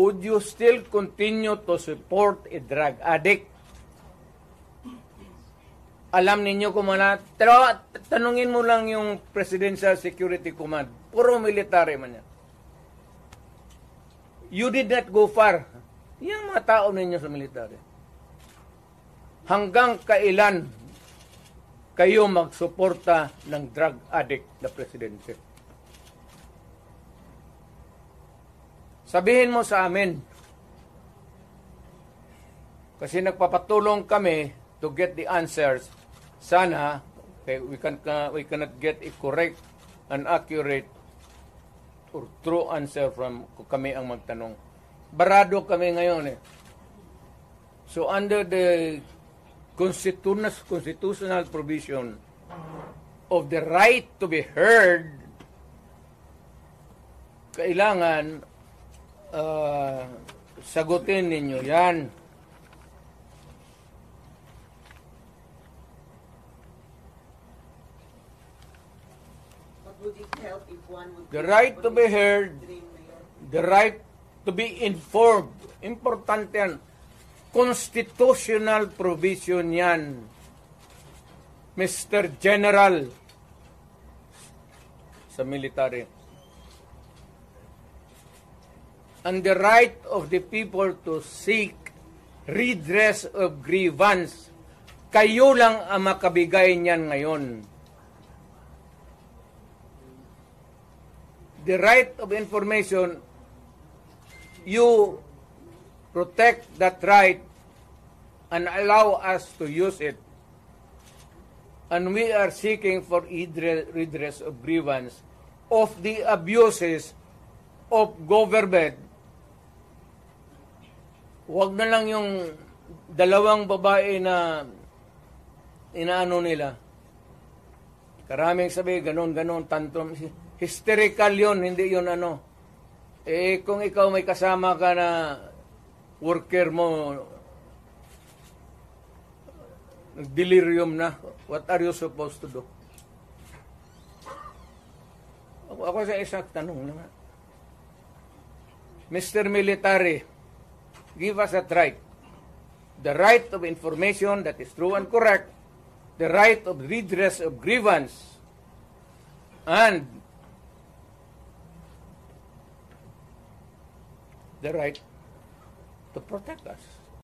would you still continue to support a drug addict? Alam ninyo kung pero tanungin mo lang yung Presidential Security Command. Puro military man yan. You did not go far. Yung mga tao ninyo sa military. Hanggang kailan kayo magsuporta ng drug addict na presidente? Sabihin mo sa amin. Kasi nagpapatulong kami to get the answers. Sana we cannot get a correct and accurate or true answer from kami ang magtanong. Barado kami ngayon eh. So under the constitutional provision of the right to be heard, kailangan sagutin ninyo yan. The right to be heard, the right to be informed. Importante yan. Constitutional provision yan. Mr. General sa military. And the right of the people to seek redress of grievance. Kayo lang ang makabigay niyan ngayon. The right of information, you protect that right and allow us to use it. And we are seeking for redress of grievance of the abuses of government. Huwag na lang yung dalawang babae na inaano nila. Karaming sabi, ganon, tantrum. Hysterical yun, hindi yun ano. Eh, kung ikaw may kasama ka na worker mo, delirium na, what are you supposed to do? Ako sa isang tanong na. Mr. Military, give us that right. The right of information that is true and correct, the right of redress of grievance, and the right to protect us.